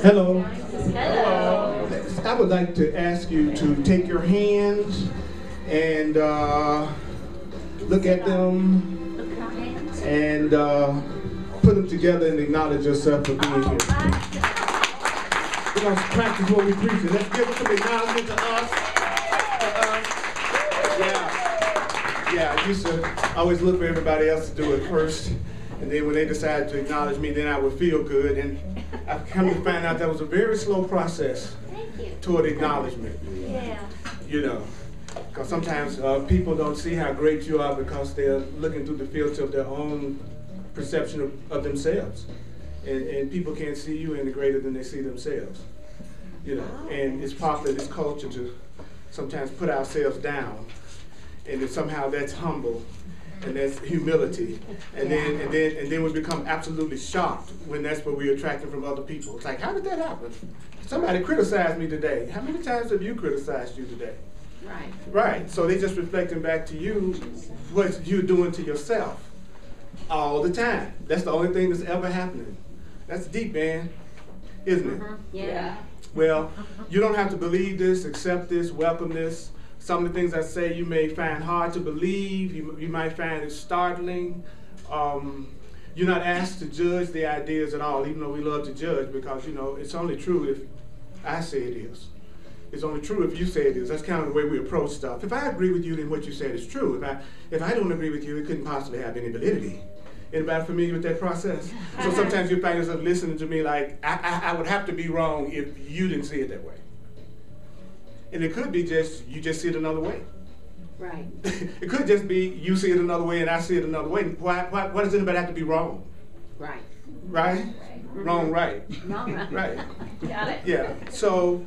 Hello. Hello. I would like to ask you to take your hands and look at them and put them together and acknowledge yourself for being here. We're going to practice what we preach. Let's give some acknowledgement to us. Yeah, I used to always look for everybody else to do it first. And then when they decided to acknowledge me, then I would feel good. And I've come to find out that was a very slow process toward acknowledgement. Yeah. You know, because sometimes people don't see how great you are because they're looking through the filter of their own perception of themselves. And people can't see you any greater than they see themselves. You know, and it's popular in this culture to sometimes put ourselves down. And then somehow that's humble. And that's humility, and then we become absolutely shocked when that's what we're attracting from other people. It's like, how did that happen? Somebody criticized me today. How many times have you criticized you today? Right. Right. So they just reflecting back to you what you're doing to yourself all the time. That's the only thing that's ever happening. That's deep, man, isn't it? Yeah. Well, you don't have to believe this, accept this, welcome this. Some of the things I say you may find hard to believe, you might find it startling. You're not asked to judge the ideas at all, even though we love to judge, because you know it's only true if I say it is. It's only true if you say it is. That's kind of the way we approach stuff. If I agree with you, then what you said is true. If I don't agree with you, it couldn't possibly have any validity. Anybody familiar with that process? So sometimes you find yourself listening to me like, I would have to be wrong if you didn't see it that way. And it could be just, you just see it another way. Right. It could just be, you see it another way and I see it another way. Why does anybody have to be wrong? Right. Right? Wrong, right. Wrong, right. Right. Got it. Yeah. So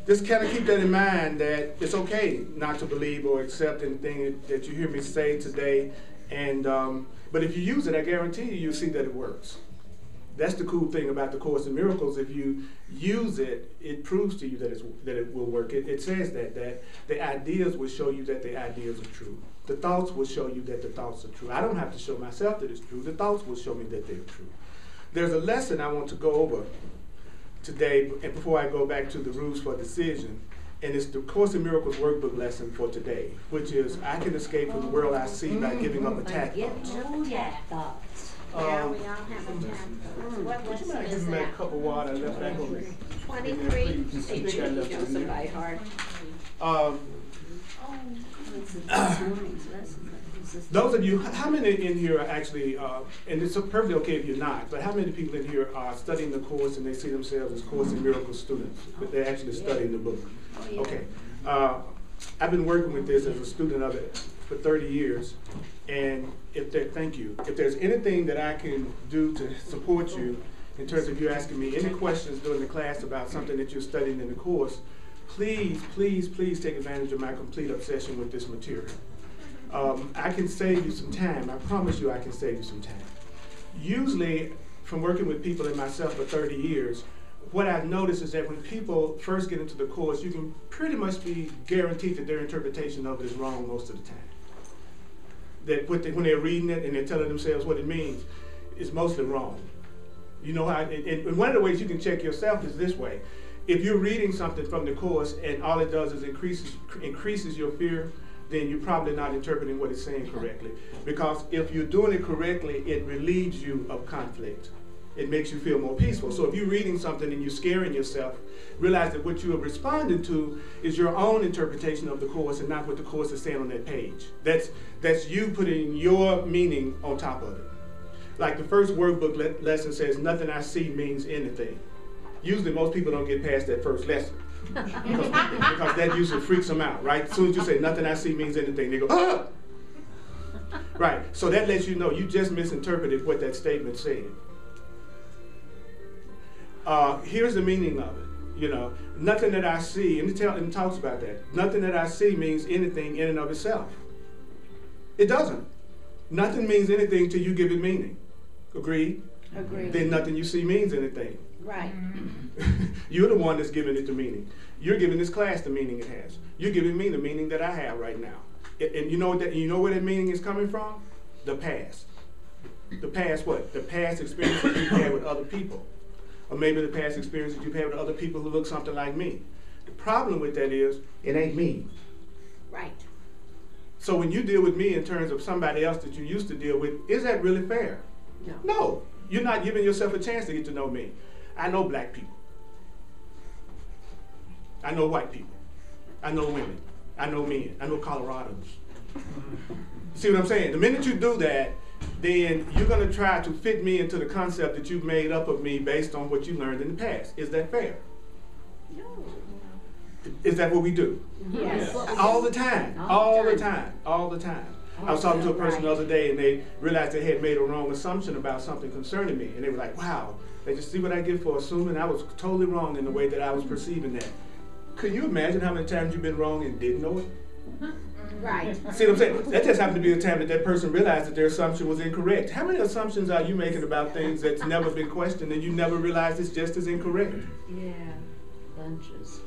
just kind of keep that in mind, that it's okay not to believe or accept anything that you hear me say today. And but if you use it, I guarantee you'll see that it works. That's the cool thing about the Course in Miracles. If you use it, it proves to you that it will work. It says that the ideas will show you that the ideas are true. The thoughts will show you that the thoughts are true. I don't have to show myself that it's true. The thoughts will show me that they're true. There's a lesson I want to go over today, and before I go back to the rules for decision, and it's the Course in Miracles workbook lesson for today, which is I can escape from the world I see by giving up attack thoughts. Thoughts. Yeah, we all have a time. What Would you mind lesson is giving me a that? cup of water and left back over? 23. Think I left it in there. Somebody hard. Those of you, how many in here are actually, and it's perfectly okay if you're not, but how many people in here are studying the Course and they see themselves as Course in Miracles students, but they're actually studying the book? Okay. I've been working with this as a student of it for 30 years, and thank you. If there's anything that I can do to support you in terms of you asking me any questions during the class about something that you're studying in the course, please, please, please take advantage of my complete obsession with this material. I can save you some time. I promise you I can save you some time. Usually, from working with people and myself for 30 years, what I've noticed is that when people first get into the course, you can pretty much be guaranteed that their interpretation of it is wrong most of the time. That when they're reading it and they're telling themselves what it means, it's mostly wrong. You know how, and one of the ways you can check yourself is this way. If you're reading something from the course and all it does is increases your fear, then you're probably not interpreting what it's saying correctly. Because if you're doing it correctly, it relieves you of conflict. It makes you feel more peaceful. So if you're reading something and you're scaring yourself, realize that what you are responding to is your own interpretation of the Course and not what the Course is saying on that page. That's you putting your meaning on top of it. Like the first workbook lesson says, nothing I see means anything. Usually most people don't get past that first lesson. because that usually freaks them out, right? As soon as you say nothing I see means anything, they go, ah! Right, so that lets you know you just misinterpreted what that statement said. Here's the meaning of it. You know, nothing that I see, and it talks about that. Nothing that I see means anything in and of itself. It doesn't. Nothing means anything till you give it meaning. Agreed? Agreed. Then nothing you see means anything. Right. You're the one that's giving it the meaning. You're giving this class the meaning it has. You're giving me the meaning that I have right now. And you know what you know where that meaning is coming from? The past. The past what? The past experiences you've had with other people. Or maybe the past experiences you've had with other people who look something like me. The problem with that is, it ain't me. Right. So when you deal with me in terms of somebody else that you used to deal with, is that really fair? No. No. You're not giving yourself a chance to get to know me. I know black people. I know white people. I know women. I know men. I know Colorados. See what I'm saying? The minute you do that, then you're going to try to fit me into the concept that you've made up of me based on what you learned in the past. Is that fair? No. Is that what we do? Yes. All the time. All the time. All the time. I was talking to a person the other day, and they realized they had made a wrong assumption about something concerning me. And they were like, wow, they just see what I get for assuming I was totally wrong in the way that I was perceiving that. Can you imagine how many times you've been wrong and didn't know it? Right. See what I'm saying? That just happened to be a time that that person realized that their assumption was incorrect. How many assumptions are you making about things that's never been questioned and you never realized it's just as incorrect? Yeah. Bunches.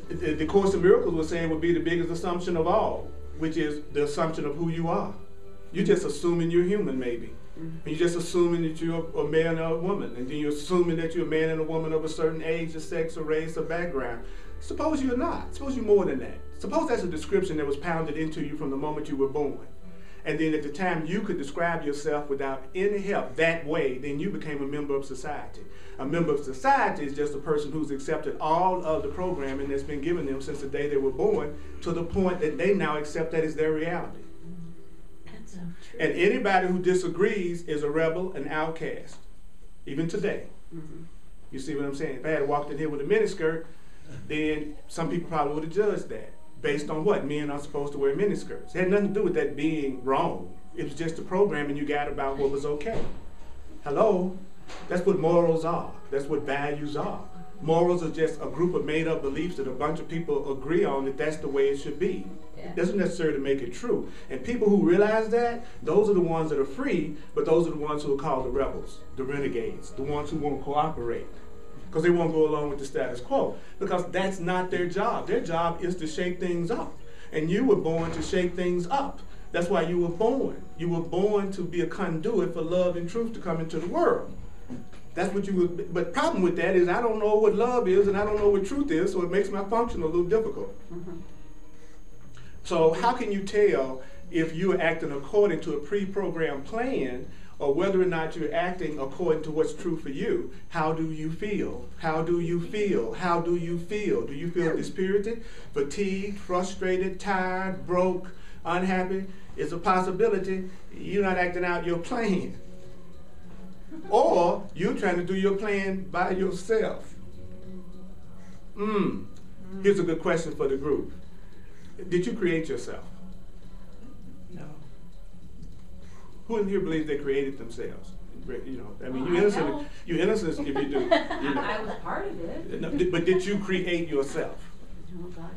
The Course in Miracles was saying would be the biggest assumption of all, which is the assumption of who you are. You're just assuming you're human, maybe. And you're just assuming that you're a man or a woman. And then you're assuming that you're a man and a woman of a certain age or sex or race or background. Suppose you're not. Suppose you're more than that. Suppose that's a description that was pounded into you from the moment you were born. And then at the time you could describe yourself without any help that way, then you became a member of society. A member of society is just a person who's accepted all of the programming that's been given them since the day they were born, to the point that they now accept that as their reality. That's so true. And anybody who disagrees is a rebel, an outcast, even today. You see what I'm saying? If I had walked in here with a miniskirt, then some people probably would have judged that. Based on what? Men are supposed to wear miniskirts. It had nothing to do with that being wrong. It was just the programming you got about what was okay. Hello? That's what morals are. That's what values are. Morals are just a group of made-up beliefs that a bunch of people agree on that that's the way it should be. It doesn't necessarily make it true. And people who realize that, those are the ones that are free, but those are the ones who are called the rebels, the renegades, the ones who won't cooperate. Because they won't go along with the status quo. Because that's not their job. Their job is to shake things up. And you were born to shake things up. That's why you were born. You were born to be a conduit for love and truth to come into the world. That's what you would. But the problem with that is I don't know what love is and I don't know what truth is, so it makes my function a little difficult. So how can you tell if you're acting according to a pre-programmed plan, or whether or not you're acting according to what's true for you? How do you feel? How do you feel? How do you feel? Do you feel dispirited, fatigued, frustrated, tired, broke, unhappy? It's a possibility you're not acting out your plan. Or you're trying to do your plan by yourself. Here's a good question for the group. Did you create yourself? No. Who in here believes they created themselves? You know, I mean, you're innocent. You're innocent if you do. You know. I was part of it. No, but did you create yourself? Oh, God.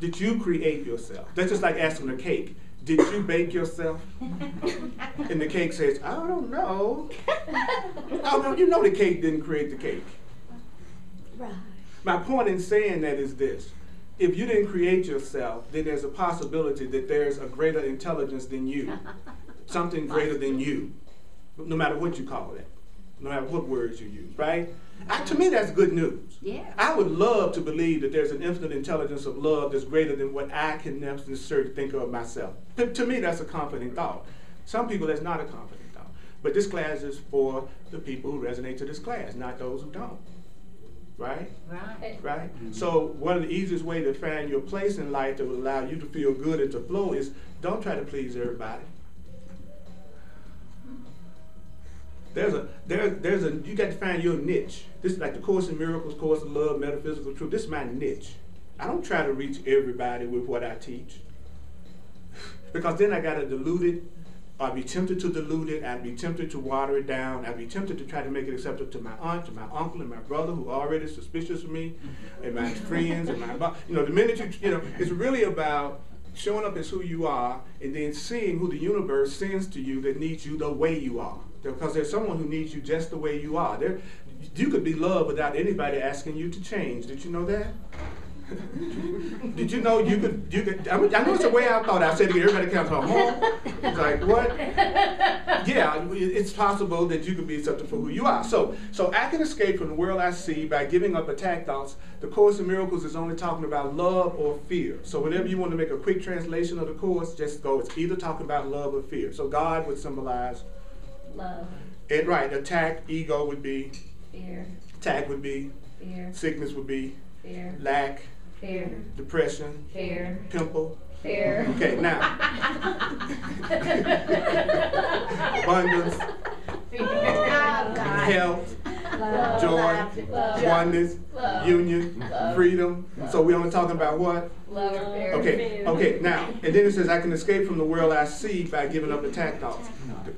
Did you create yourself? That's just like asking a cake. Did you bake yourself? And the cake says, I don't know. Oh, no, you know the cake didn't create the cake. Right. My point in saying that is this. If you didn't create yourself, then there's a possibility that there's a greater intelligence than you. Something greater than you. No matter what you call it. No matter what words you use, right? To me, that's good news. Yeah. I would love to believe that there's an infinite intelligence of love that's greater than what I can necessarily think of myself. To me, that's a comforting thought. Some people, that's not a comforting thought. But this class is for the people who resonate to this class, not those who don't. Right? Right. Right? So one of the easiest ways to find your place in life that will allow you to feel good and to flow is don't try to please everybody. You got to find your niche. This is like the Course in Miracles, Course in Love, Metaphysical Truth. This is my niche. I don't try to reach everybody with what I teach. Because then I got to dilute it. I'd be tempted to dilute it. I'd be tempted to water it down. I'd be tempted to try to make it acceptable to my aunt, to my uncle, and my brother who are already suspicious of me, and my friends, and my, the minute it's really about showing up as who you are, and then seeing who the universe sends to you that needs you the way you are. Because there's someone who needs you just the way you are. You could be loved without anybody asking you to change. Did you know that? Did you know you could, I know it's the way I thought. I said to everybody counts on home. It's like, what? Yeah, it's possible that you could be accepted for who you are. So I can escape from the world I see by giving up attack thoughts. The Course in Miracles is only talking about love or fear. So whenever you want to make a quick translation of the Course, just go, it's either talking about love or fear. So God would symbolize Love. And right, attack, ego would be Fear. attack would be Fear. sickness would be Fear. lack, Fear. depression, Fear. pimple. Fear. Okay, now abundance, health, Love. joy, Love. oneness, Love. union, Love. freedom. So we only talking about what? Love or fear. Okay, now, and then it says, I can escape from the world I see by giving up attack thoughts.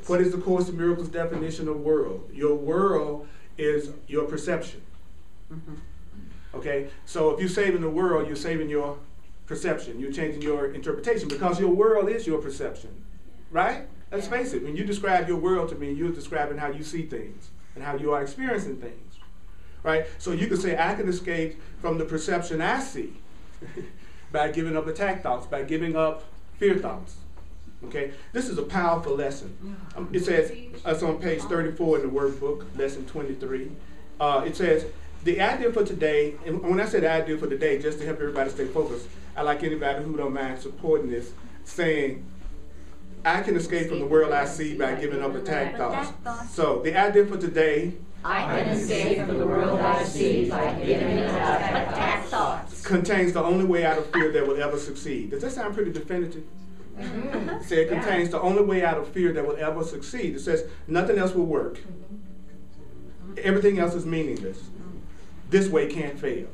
What is the Course in Miracles definition of world? Your world is your perception. Okay, so if you're saving the world, you're saving your perception. You're changing your interpretation because your world is your perception, right? Let's face it, when you describe your world to me, you're describing how you see things and how you are experiencing things, right? So you could say, I can escape from the perception I see by giving up attack thoughts, by giving up fear thoughts. Okay, this is a powerful lesson. It says, it's on page 34 in the workbook, lesson 23. It says, the idea for today, and when I say the idea for today, just to help everybody stay focused, I like anybody who don't mind supporting this, saying, I can escape from the world I see by giving up attack thoughts. So the idea for today, I can escape from the world I see by giving up attack thoughts. Contains the only way out of fear that will ever succeed. Does that sound pretty definitive? It says it contains the only way out of fear that will ever succeed. It says nothing else will work. Everything else is meaningless. This way can't fail.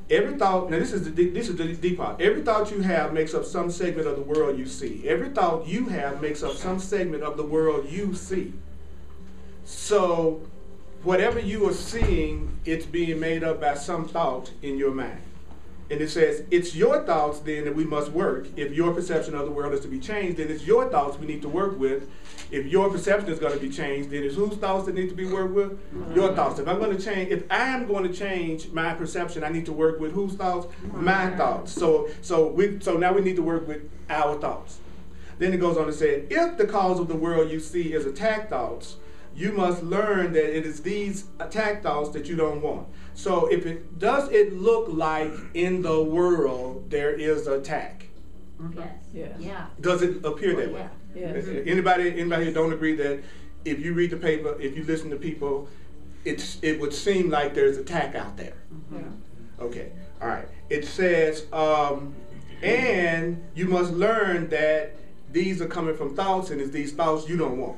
Every thought, now this is the deep part. Every thought you have makes up some segment of the world you see. Every thought you have makes up some segment of the world you see. So whatever you are seeing, it's being made up by some thought in your mind. And it says, it's your thoughts then that we must work. If your perception of the world is to be changed, then it's your thoughts we need to work with. If your perception is going to be changed, then it's whose thoughts that need to be worked with? Your thoughts. If I am going to change my perception, I need to work with whose thoughts? My thoughts. So now we need to work with our thoughts. Then it goes on to say, if the cause of the world you see is attack thoughts, you must learn that it is these attack thoughts that you don't want. So if it does it look like in the world there is attack? Yes. Yeah. Does it appear that way? Yes. Anybody here don't agree that if you read the paper, if you listen to people, it would seem like there's attack out there? Okay. All right. It says, and you must learn that these are coming from thoughts, and it's these thoughts you don't want.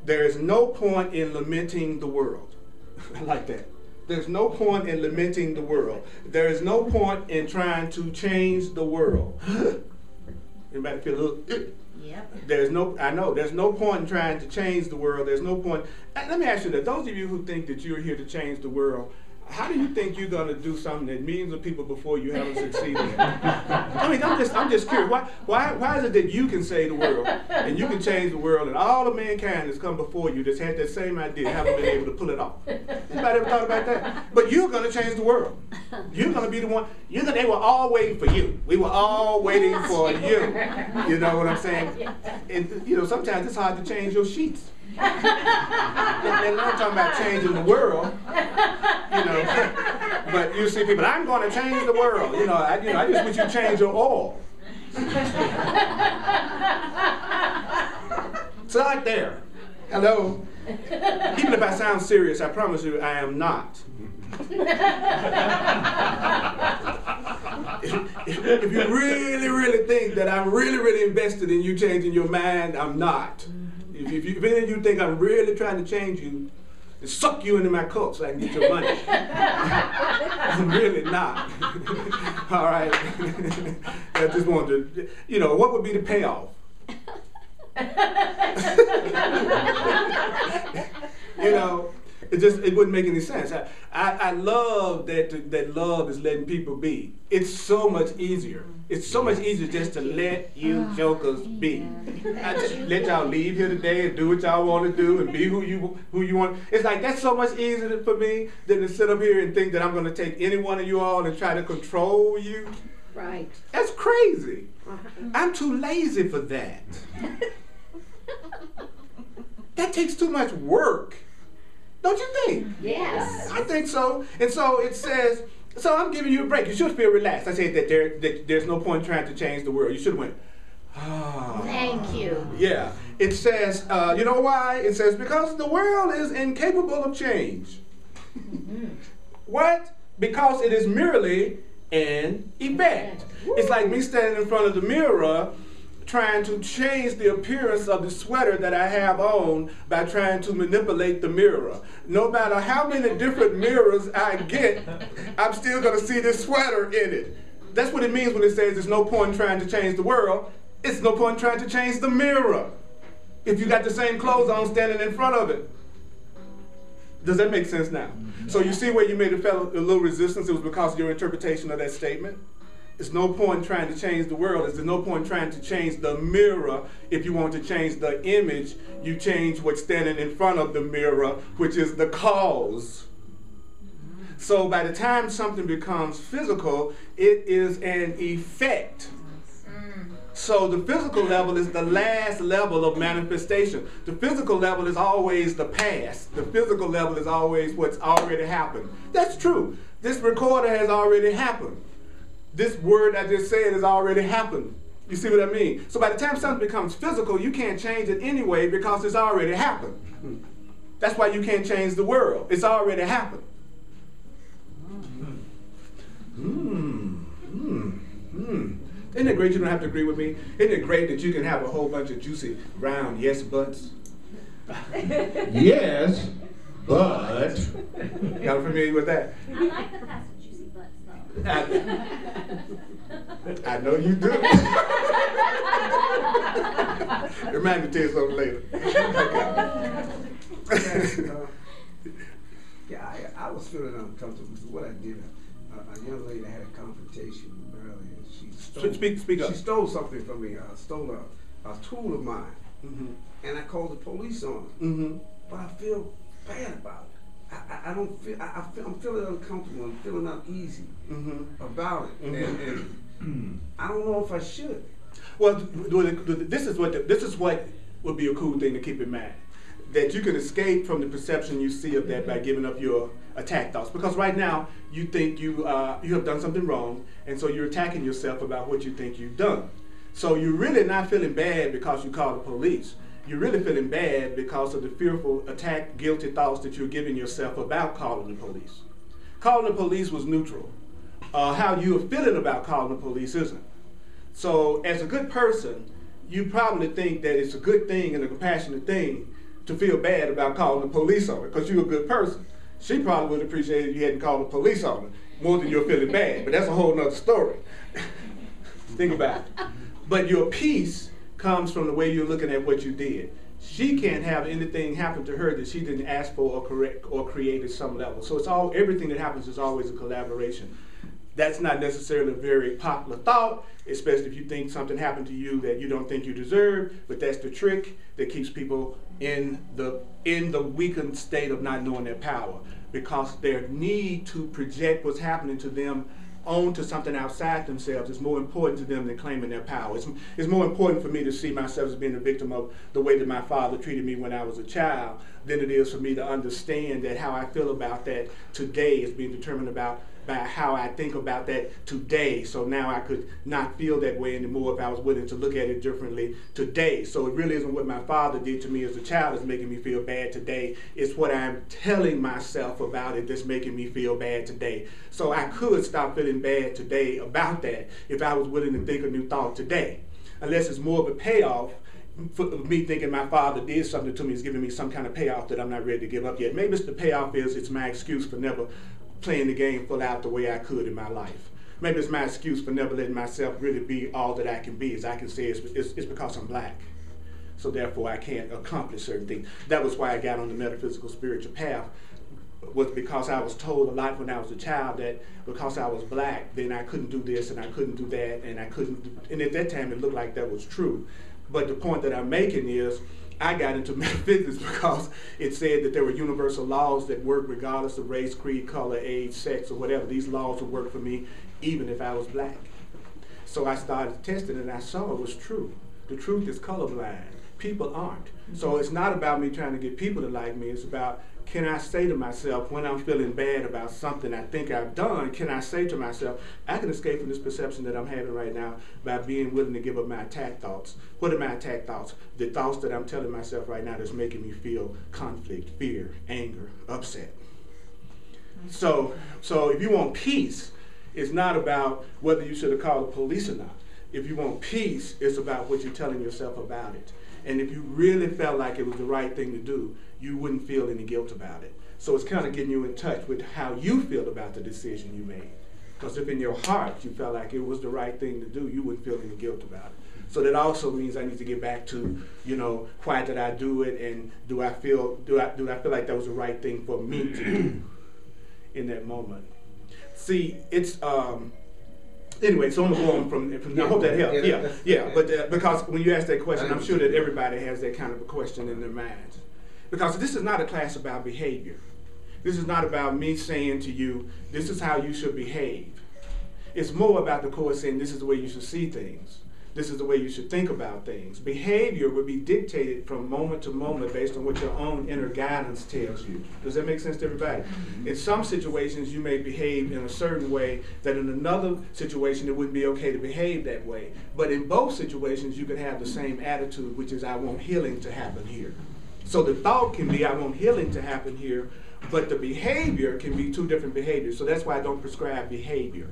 There is no point in lamenting the world. I like that. There's no point in lamenting the world. There is no point in trying to change the world. Anybody feel a little? Yep. There's no point in trying to change the world. There's no point. Let me ask you that. Those of you who think that you're here to change the world, how do you think you're going to do something that millions of people before you haven't succeeded in? I mean, I'm just curious. Why is it that you can save the world and you can change the world, and all of mankind that's come before you that's had that same idea haven't been able to pull it off? Anybody ever thought about that? But you're going to change the world. You're going to be the one. They were all waiting for you. We were all waiting for you. You know what I'm saying? And sometimes it's hard to change your sheets. And I'm talking about changing the world, but you see people, I'm going to change the world. I just wish you change your oil. Start there. Hello. Even if I sound serious, I promise you I am not. If you really, really think that I'm really, really invested in you changing your mind, I'm not. If any of you think I'm really trying to change you and suck you into my cult so I can get your money, I'm really not. All right? I just wanted to, what would be the payoff? It wouldn't make any sense. I love that love is letting people be. It's so much easier. It's so much easier just to let you jokers be. I just let y'all leave here today and do what y'all want to do and be who you want. It's like that's so much easier for me than to sit up here and think that I'm going to take any one of you all and try to control you. Right. That's crazy. I'm too lazy for that. That takes too much work. Don't you think? Yes. I think so. And so it says, so I'm giving you a break. You should feel relaxed. I said that there's no point trying to change the world. You should have went, ah. Thank you. Yeah. It says, you know why? It says, because the world is incapable of change. What? Because it is merely an event. It's like me standing in front of the mirror trying to change the appearance of the sweater that I have on by trying to manipulate the mirror. No matter how many different mirrors I get, I'm still going to see this sweater in it. That's what it means when it says there's no point in trying to change the world. It's no point in trying to change the mirror if you got the same clothes on standing in front of it. Does that make sense now? So you see where you made a little resistance. It was because of your interpretation of that statement. It's no point in trying to change the world. There's no point in trying to change the mirror. If you want to change the image, you change what's standing in front of the mirror, which is the cause. So by the time something becomes physical, it is an effect. So the physical level is the last level of manifestation. The physical level is always the past. The physical level is always what's already happened. That's true. This recorder has already happened. This word I just said has already happened. You see what I mean? So by the time something becomes physical, you can't change it anyway because it's already happened. That's why you can't change the world. It's already happened. Isn't it great you don't have to agree with me? Isn't it great that you can have a whole bunch of juicy, round yes buts? Yes, but. Y'all familiar with that? I like the passage juicy butts though. I know you do. Remind me to tell you something later. I was feeling uncomfortable because what I did, a young lady had a confrontation earlier. Speak up. She stole something from me. Stole a tool of mine, and I called the police on her. But I feel bad about it. I don't feel. I'm feeling uncomfortable. I'm feeling uneasy about it, and I don't know if I should. Well, this is what would be a cool thing to keep in mind. That you can escape from the perception you see of that by giving up your attack thoughts. Because right now, you think you have done something wrong, and so you're attacking yourself about what you think you've done. So you're really not feeling bad because you called the police. You're really feeling bad because of the fearful, guilty thoughts that you're giving yourself about calling the police. Calling the police was neutral. How you're feeling about calling the police isn't. So as a good person, you probably think that it's a good thing and a compassionate thing to feel bad about calling the police on her because you're a good person. She probably would appreciate if you hadn't called the police on her more than you're feeling bad, but that's a whole nother story. Think about it. But your peace comes from the way you're looking at what you did. She can't have anything happen to her that she didn't ask for or correct or create at some level. So it's everything that happens is always a collaboration. That's not necessarily a very popular thought, especially if you think something happened to you that you don't think you deserve, but that's the trick that keeps people in the weakened state of not knowing their power, because their need to project what's happening to them onto something outside themselves is more important to them than claiming their power. It's more important for me to see myself as being a victim of the way that my father treated me when I was a child than it is for me to understand that how I feel about that today is being determined by how I think about that today. So now I could not feel that way anymore if I was willing to look at it differently today. So it really isn't what my father did to me as a child that's making me feel bad today. It's what I'm telling myself about it that's making me feel bad today. So I could stop feeling bad today about that if I was willing to think a new thought today. Unless it's more of a payoff for me thinking my father did something to me, is giving me some kind of payoff that I'm not ready to give up yet. Maybe the payoff is it's my excuse for never playing the game full out the way I could in my life. Maybe it's my excuse for never letting myself really be all that I can be. As I can say, it's because I'm black. So therefore I can't accomplish certain things. That was why I got on the metaphysical spiritual path, was because I was told a lot when I was a child that because I was black, then I couldn't do this and I couldn't do that and I couldn't do, and at that time it looked like that was true. But the point that I'm making is I got into metaphysics because it said that there were universal laws that work regardless of race, creed, color, age, sex, or whatever. These laws would work for me even if I was black. So I started testing and I saw it was true. The truth is colorblind. People aren't. So it's not about me trying to get people to like me. It's about, can I say to myself when I'm feeling bad about something I think I've done, can I say to myself, I can escape from this perception that I'm having right now by being willing to give up my attack thoughts. What are my attack thoughts? The thoughts that I'm telling myself right now that's making me feel conflict, fear, anger, upset. So if you want peace, it's not about whether you should have called the police or not. If you want peace, it's about what you're telling yourself about it. And if you really felt like it was the right thing to do, you wouldn't feel any guilt about it. So it's kind of getting you in touch with how you feel about the decision you made. Because if in your heart you felt like it was the right thing to do, you wouldn't feel any guilt about it. So that also means I need to get back to, you know, why did I do it, and do I feel like that was the right thing for me to do in that moment. See, it's anyway, so I'm gonna go on from I hope that helps. Yeah. But because when you ask that question, I'm sure that everybody has that kind of a question in their minds. Because this is not a class about behavior. This is not about me saying to you, this is how you should behave. It's more about the Course saying this is the way you should see things. This is the way you should think about things. Behavior would be dictated from moment to moment based on what your own inner guidance tells you. Does that make sense to everybody? Mm-hmm. In some situations, you may behave in a certain way that in another situation, it wouldn't be okay to behave that way. But in both situations, you could have the same attitude, which is, I want healing to happen here. So the thought can be, I want healing to happen here, but the behavior can be two different behaviors. So that's why I don't prescribe behavior,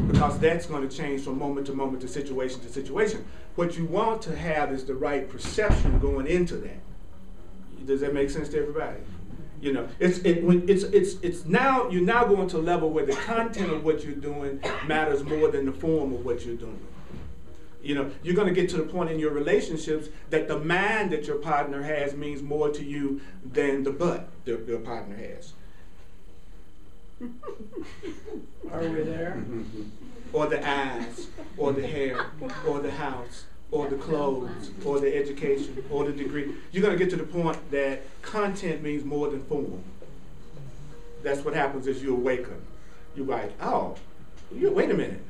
because that's going to change from moment to moment to situation. What you want to have is the right perception going into that. Does that make sense to everybody? You know, it's now you're now going to a level where the content of what you're doing matters more than the form of what you're doing. You know, you're going to get to the point in your relationships that the mind that your partner has means more to you than the butt that your partner has. Are we there? Or the eyes, or the hair, or the house, or the clothes, or the education, or the degree. You're going to get to the point that content means more than form. That's what happens as you awaken. You're like, oh, wait a minute.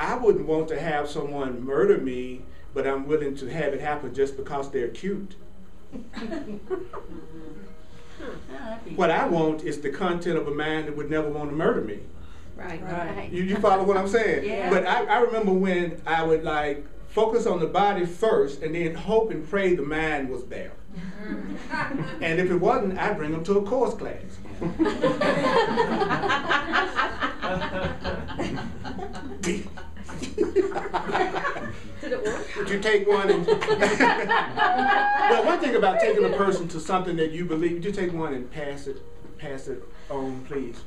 I wouldn't want to have someone murder me, but I'm willing to have it happen just because they're cute. What I want is the content of a man that would never want to murder me. Right. You follow what I'm saying? Yeah. But I remember when I would like focus on the body first and then hope and pray the mind was there. And if it wasn't, I'd bring them to a course class. Did it work? Would you take one and well, one thing about taking a person to something that you believe, would you take one and pass it on, please?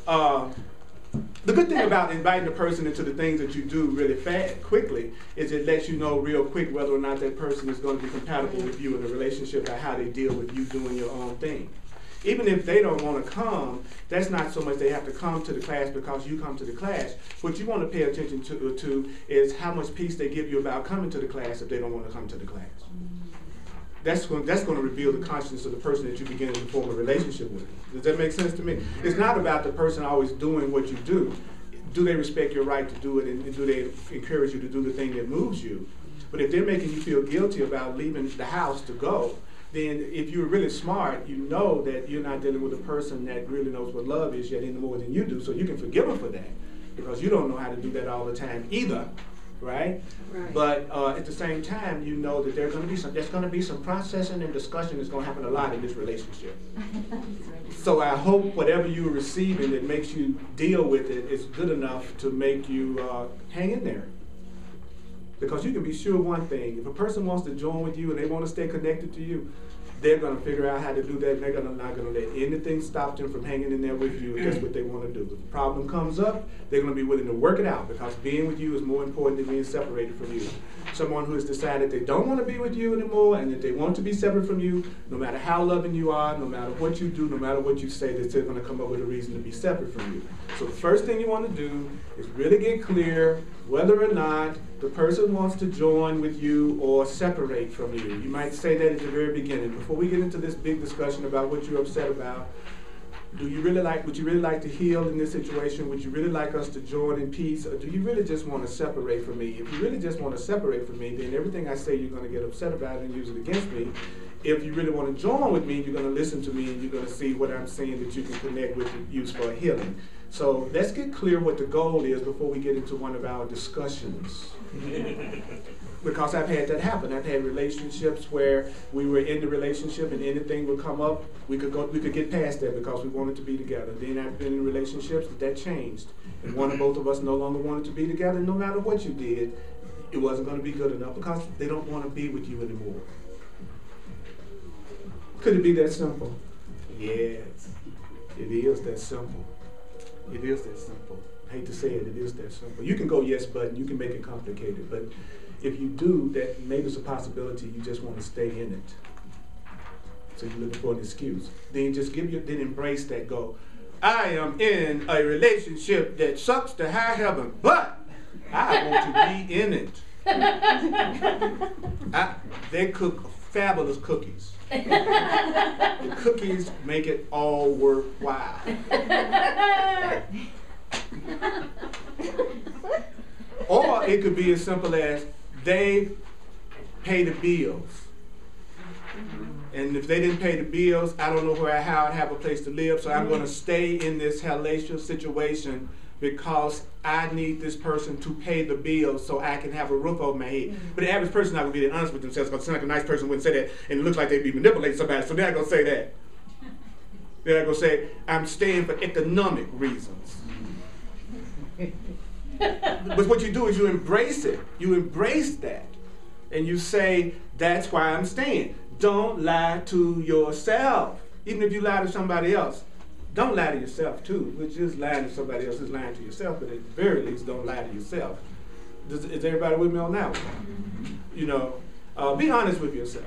The good thing about inviting a person into the things that you do really quickly is it lets you know real quick whether or not that person is going to be compatible with you in a relationship or how they deal with you doing your own thing. Even if they don't want to come, that's not so much they have to come to the class because you come to the class. What you want to pay attention to is how much peace they give you about coming to the class if they don't want to come to the class. That's going to reveal the consciousness of the person that you begin to form a relationship with. Does that make sense to me? It's not about the person always doing what you do. Do they respect your right to do it, and do they encourage you to do the thing that moves you? But if they're making you feel guilty about leaving the house to go, then if you're really smart, you know that you're not dealing with a person that really knows what love is yet any more than you do, so you can forgive them for that, because you don't know how to do that all the time either, right? But at the same time, you know that there's going to be some processing and discussion that's going to happen a lot in this relationship. So I hope whatever you're receiving that makes you deal with it is good enough to make you hang in there. Because you can be sure one thing, if a person wants to join with you and they want to stay connected to you, they're going to figure out how to do that, and they're not going to let anything stop them from hanging in there with you if that's what they want to do. If the problem comes up, they're going to be willing to work it out, because being with you is more important than being separated from you. Someone who has decided they don't want to be with you anymore and that they want to be separate from you, no matter how loving you are, no matter what you do, no matter what you say, they're still going to come up with a reason to be separate from you. So the first thing you want to do is really get clear whether or not the person wants to join with you or separate from you. You might say that at the very beginning. Before we get into this big discussion about what you're upset about, would you really like to heal in this situation? Would you really like us to join in peace? Or do you really just want to separate from me? If you really just want to separate from me, then everything I say you're going to get upset about and use it against me. If you really want to join with me, you're going to listen to me and you're going to see what I'm saying that you can connect with and use for healing. So let's get clear what the goal is before we get into one of our discussions. Because I've had that happen. I've had relationships where we were in the relationship and anything would come up, we could get past that because we wanted to be together. Then I've been in relationships that changed. And both of us no longer wanted to be together, and no matter what you did, it wasn't going to be good enough because they don't want to be with you anymore. Could it be that simple? Yes, it is that simple. It is that simple. I hate to say it, it is that simple. You can go yes, but you can make it complicated. But if you do, that maybe it's a possibility you just want to stay in it. So you're looking for an excuse. Then just then embrace that. Go, I am in a relationship that sucks to high heaven, but I want to be in it. They cook fabulous cookies. The cookies make it all worthwhile. Or it could be as simple as they pay the bills. And if they didn't pay the bills, I don't know how I'd have a place to live, so I'm going to stay in this hellacious situation because I need this person to pay the bills so I can have a roof over my head. But the average person is not going to be that honest with themselves, because it sounds like a nice person wouldn't say that, and it looks like they'd be manipulating somebody, so they're not going to say that. They're not going to say, I'm staying for economic reasons. But what you do is you embrace it. You embrace that. And you say, that's why I'm staying. Don't lie to yourself. Even if you lie to somebody else, don't lie to yourself too. Which is lying to somebody else is lying to yourself, but at the very least, don't lie to yourself. Is everybody with me on that one? You know, be honest with yourself.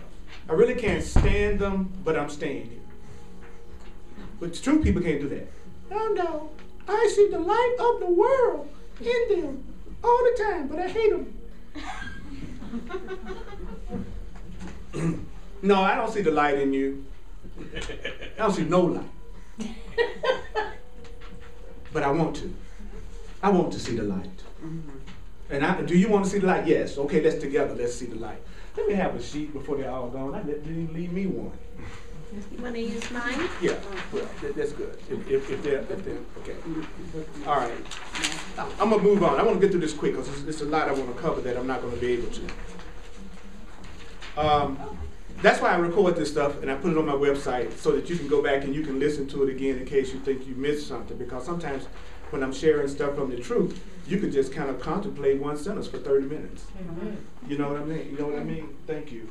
I really can't stand them, but I'm staying here. But true people can't do that. No, I see the light of the world in them all the time, but I hate them. No, I don't see the light in you. I don't see no light. But I want to. I want to see the light. And do you want to see the light? Yes. Okay, let's see the light. Let me have a sheet before they're all gone. They didn't leave me one. You want to use mine? Yeah, well, that's good. If they're okay. All right. I'm going to move on. I want to get through this quick because there's a lot I want to cover that I'm not going to be able to. That's why I record this stuff and I put it on my website so that you can go back and you can listen to it again in case you think you missed something. Because sometimes when I'm sharing stuff from the truth, you can just kind of contemplate one sentence for 30 minutes. You know what I mean? You know what I mean? Thank you.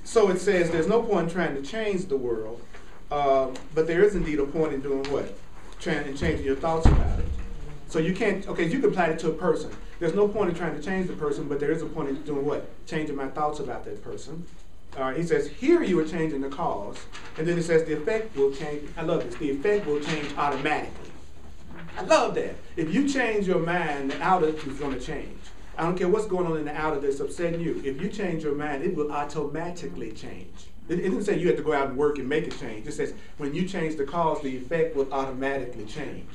So it says there's no point in trying to change the world, but there is indeed a point in doing what? Changing your thoughts about it. So you can't, okay, you can apply it to a person. There's no point in trying to change the person, but there is a point in doing what? Changing my thoughts about that person. He says, here you are changing the cause. And then it says the effect will change. I love this. The effect will change automatically. I love that. If you change your mind, the outer is going to change. I don't care what's going on in the outer that's upsetting you. If you change your mind, it will automatically change. It didn't say you have to go out and work and make it change. It says when you change the cause, the effect will automatically change.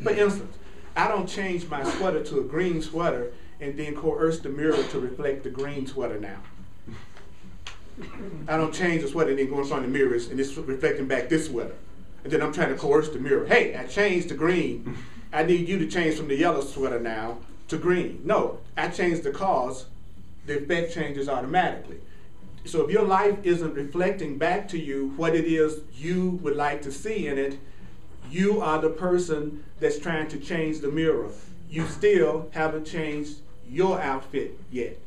For instance, I don't change my sweater to a green sweater and then coerce the mirror to reflect the green sweater now. I don't change the sweater and then go in front of the mirrors and it's reflecting back this sweater. And then I'm trying to coerce the mirror. Hey, I changed to green. I need you to change from the yellow sweater now to green. No, I changed the cause. The effect changes automatically. So if your life isn't reflecting back to you what it is you would like to see in it, you are the person that's trying to change the mirror. You still haven't changed your outfit yet.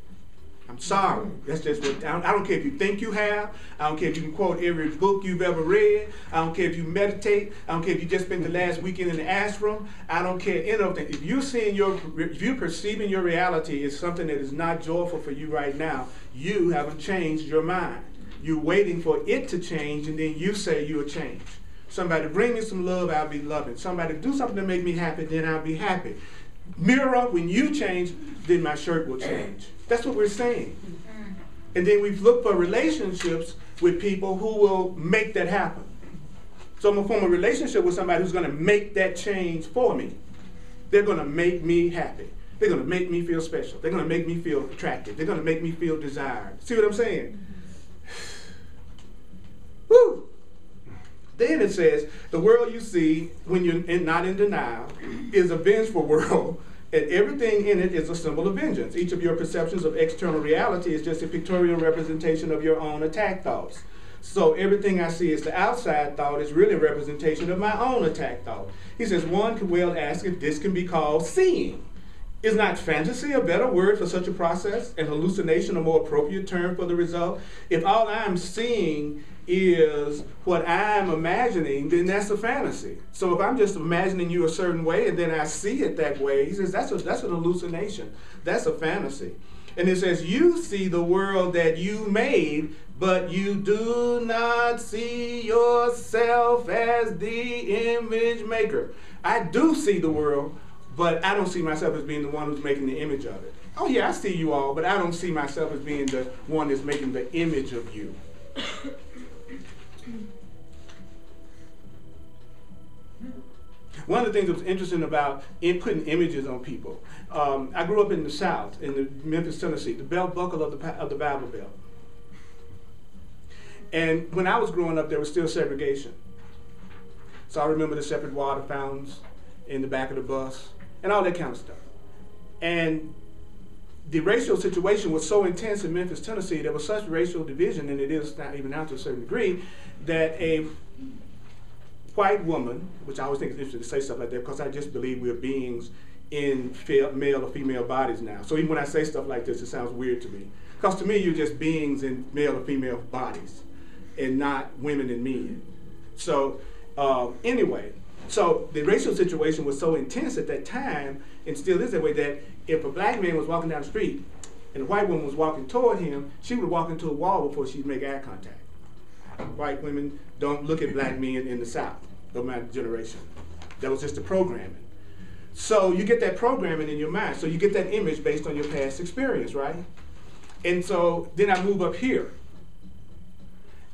I'm sorry. That's just what, I don't care if you think you have. I don't care if you can quote every book you've ever read. I don't care if you meditate. I don't care if you just spent the last weekend in the ashram. I don't care anything. If you're perceiving your reality as something that is not joyful for you right now, you haven't changed your mind. You're waiting for it to change, and then you say you'll change. Somebody bring me some love, I'll be loving. Somebody do something to make me happy, then I'll be happy. Mirror, when you change, then my shirt will change. That's what we're saying. And then we've looked for relationships with people who will make that happen. So I'm going to form a relationship with somebody who's going to make that change for me. They're going to make me happy. They're going to make me feel special. They're going to make me feel attractive. They're going to make me feel desired. See what I'm saying? Woo! Then it says, the world you see when you're not in denial is a vengeful world, and everything in it is a symbol of vengeance. Each of your perceptions of external reality is just a pictorial representation of your own attack thoughts. So everything I see as the outside thought is really a representation of my own attack thought. He says, one could well ask if this can be called seeing. Is not fantasy a better word for such a process, and hallucination a more appropriate term for the result? If all I'm seeing is what I'm imagining, then that's a fantasy. So if I'm just imagining you a certain way and then I see it that way, he says that's an hallucination. That's a fantasy. And it says you see the world that you made, but you do not see yourself as the image maker. I do see the world, but I don't see myself as being the one who's making the image of it. Oh yeah, I see you all, but I don't see myself as being the one that's making the image of you. One of the things that was interesting about putting images on people, I grew up in the South, in the Memphis, Tennessee, the belt buckle of the Bible Belt. And when I was growing up, there was still segregation. So I remember the separate water fountains in the back of the bus and all that kind of stuff. And the racial situation was so intense in Memphis, Tennessee, there was such racial division, and it is not even now to a certain degree, that a white woman, which I always think is interesting to say stuff like that because I just believe we're beings in male or female bodies now. So even when I say stuff like this, it sounds weird to me. Because to me, you're just beings in male or female bodies and not women and men. So anyway, so the racial situation was so intense at that time, and still is that way, that if a black man was walking down the street and a white woman was walking toward him, she would walk into a wall before she'd make eye contact. White women don't look at black men in the South of my generation. That was just the programming. So you get that programming in your mind. So you get that image based on your past experience, right? And so then I move up here.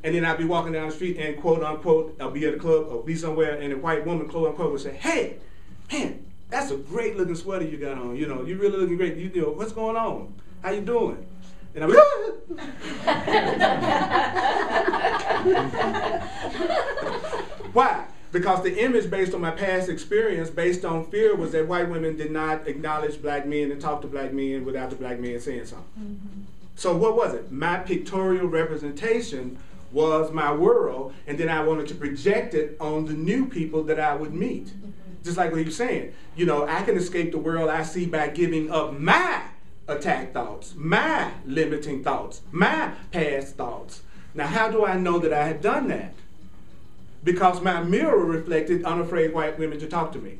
And then I'd be walking down the street and quote unquote, I'll be at a club or be somewhere and a white woman quote unquote would say, hey, man, that's a great looking sweater you got on. You know, you're really looking great. You know, what's going on? How you doing? And I'm Why? Because the image based on my past experience, based on fear, was that white women did not acknowledge black men and talk to black men without the black men saying something. Mm-hmm. So what was it? My pictorial representation was my world, and then I wanted to project it on the new people that I would meet. Mm-hmm. Just like what he was saying. You know, I can escape the world I see by giving up my attack thoughts, my limiting thoughts, my past thoughts. Now, how do I know that I had done that? Because my mirror reflected unafraid white women to talk to me.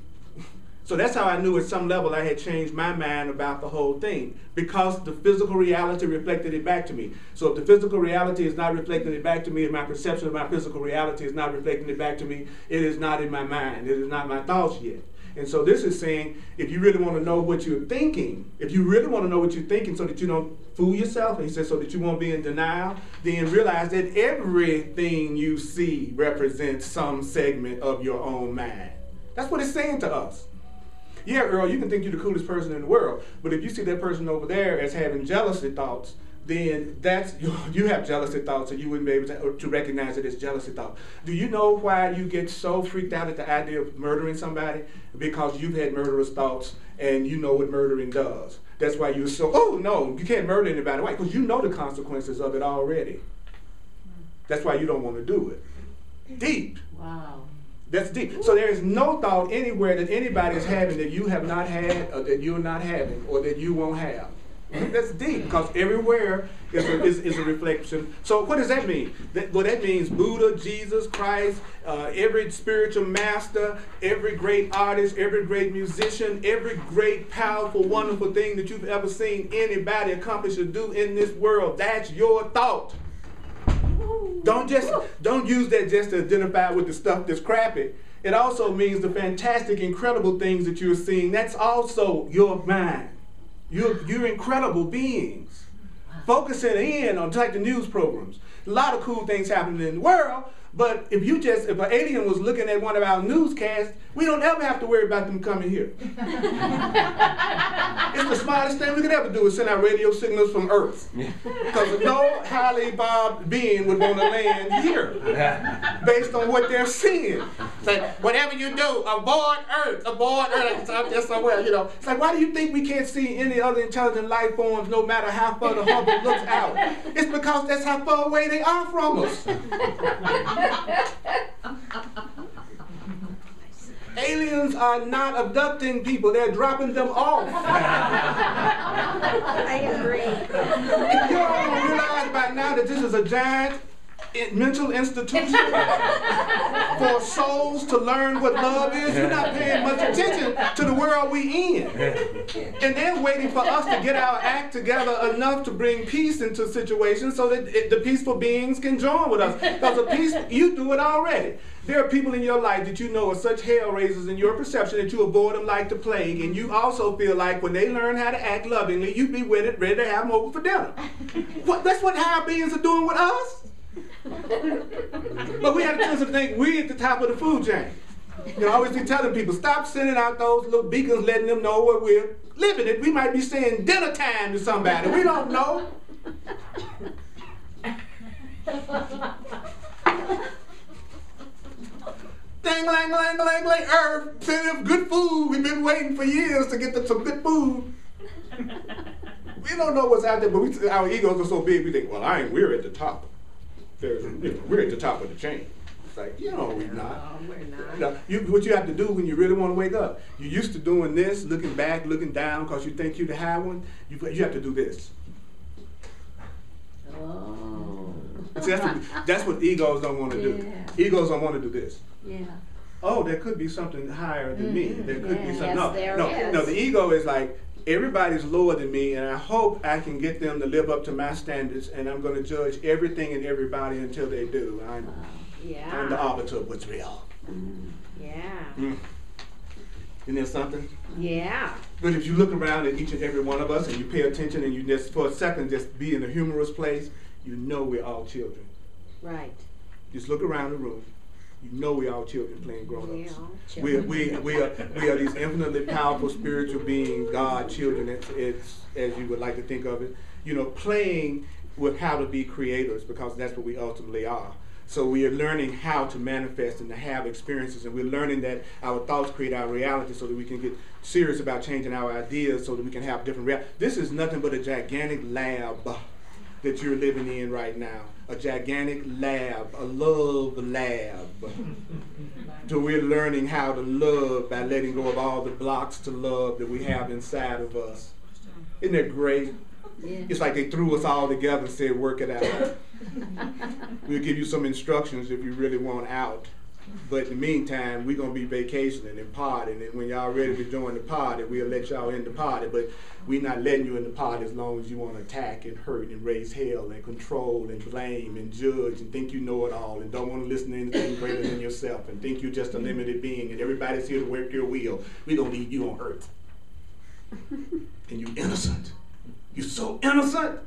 So that's how I knew at some level I had changed my mind about the whole thing, because the physical reality reflected it back to me. So if the physical reality is not reflecting it back to me, and my perception of my physical reality is not reflecting it back to me, it is not in my mind. It is not my thoughts yet. And so this is saying, if you really want to know what you're thinking, if you really want to know what you're thinking so that you don't fool yourself, and he says so that you won't be in denial, then realize that everything you see represents some segment of your own mind. That's what it's saying to us. Yeah, Earl, you can think you're the coolest person in the world, but if you see that person over there as having jealousy thoughts, then that's you have jealousy thoughts, and you wouldn't be able to recognize it as jealousy thoughts. Do you know why you get so freaked out at the idea of murdering somebody? Because you've had murderous thoughts, and you know what murdering does. That's why you're so, oh no, you can't murder anybody. Why? Because you know the consequences of it already. That's why you don't want to do it. Deep. Wow. That's deep. So there is no thought anywhere that anybody is having that you have not had, or that you're not having, or that you won't have. That's deep, because everywhere is a reflection. So what does that mean? Well, that means Buddha, Jesus Christ, every spiritual master, every great artist, every great musician, every great, powerful, wonderful thing that you've ever seen anybody accomplish or do in this world. That's your thought. Don't use that just to identify with the stuff that's crappy. It also means the fantastic, incredible things that you're seeing. That's also your mind. You're incredible beings. Focusing in on like the news programs. A lot of cool things happening in the world, but if an alien was looking at one of our newscasts, we don't ever have to worry about them coming here. It's the smartest thing we could ever do is send out radio signals from Earth. Because no highly evolved being would want to land here based on what they're seeing. It's like, whatever you do, avoid Earth, it's out there somewhere, you know. It's like, why do you think we can't see any other intelligent life forms no matter how far the Hubble looks out? It's because that's how far away they are from us. Aliens are not abducting people, they're dropping them off. I agree. You all realize by now that this is a giant mental institution for souls to learn what love is. You're not paying much attention to the world we in. And they're waiting for us to get our act together enough to bring peace into situations so that the peaceful beings can join with us. Because you do it already. There are people in your life that you know are such hell raisers in your perception that you avoid them like the plague, and you also feel like when they learn how to act lovingly, you be with it, ready to have them over for dinner. That's what higher beings are doing with us. But we have a tendency to think we're at the top of the food chain. You know, I always be telling people, stop sending out those little beacons letting them know where we're living it. We might be saying dinner time to somebody. We don't know. Ding, lang, lang, lang, lang, Earth, send good food. We've been waiting for years to get some good food. We don't know what's out there, but our egos are so big, we think, well, we're at the top. We're at the top of the chain. It's like, we're not. No, we're not. What you have to do when you really want to wake up, you're used to doing this, looking back, looking down, because you think you're the high one. You have to do this. Oh. See, that's what egos don't want to do. Egos don't want to do this. Yeah. Oh, there could be something higher than me. There could be something. Yes, No, the ego is like, everybody's lower than me, and I hope I can get them to live up to my standards, and I'm going to judge everything and everybody until they do. I'm the arbiter of what's real. Yeah. Isn't there something? Yeah. But if you look around at each and every one of us, and you pay attention, and you just, for a second, just be in a humorous place, you know we're all children. Right. Just look around the room. You know we're all children playing grown-ups. We are these infinitely powerful spiritual beings, God children, it's as you would like to think of it, playing with how to be creators, because that's what we ultimately are. So we are learning how to manifest and to have experiences, and we're learning that our thoughts create our reality so that we can get serious about changing our ideas so that we can have different realities. This is nothing but a gigantic lab that you're living in right now. A gigantic lab, a love lab. So we're learning how to love by letting go of all the blocks to love that we have inside of us. Isn't that great? Yeah. It's like they threw us all together and said, work it out. We'll give you some instructions if you really want out. But in the meantime, we're going to be vacationing and partying. And when y'all ready to join the party, we'll let y'all in the party. But we're not letting you in the party as long as you want to attack and hurt and raise hell and control and blame and judge and think you know it all and don't want to listen to anything greater than yourself and think you're just a limited being and everybody's here to work your will. We're going to leave you on earth. And you're innocent. You're so innocent.